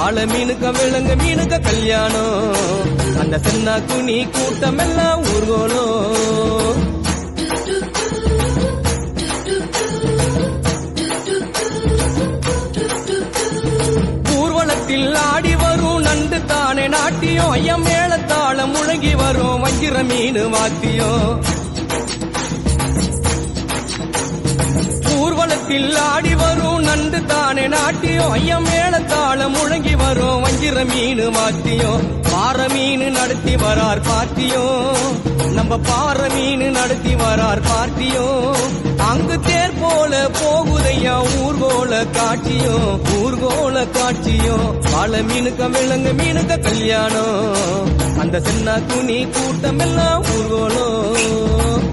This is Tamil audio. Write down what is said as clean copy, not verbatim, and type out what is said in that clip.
வாழை மீனுக்க விலங்கு மீனுக்க கல்யாணம் அந்த சென்னா குனி கூட்டம் எல்லாம் ஊர்கோலம் ஊர்வலத்தில் ஆடி வரும் நண்டு தானே நாட்டியம் ஐயம் மேளத்தாளம் முழங்கி வரும் வஞ்சிர மீன் வாத்தியம் ஊர்வலத்தில் ஆடி வரும் நண்டு தானே நாட்டியம் ஐயம் மேளத்தாளம் முழங்கி வரும் வஞ்சிர மீன் வாத்தியம் பாறை மீன் நடத்தி வரார் பார்ட்டியும் நம்ம பாறை மீன் நடத்தி வரார் பார்ட்டியும் அங்கு தேர் போல போகுதையா ஊர்கோல காட்சியும் வாழை மீனுக்க விலங்கு மீனுக்க கல்யாணம் அந்த சென்னா துணி கூட்டம் எல்லாம் ஊர்கோலம்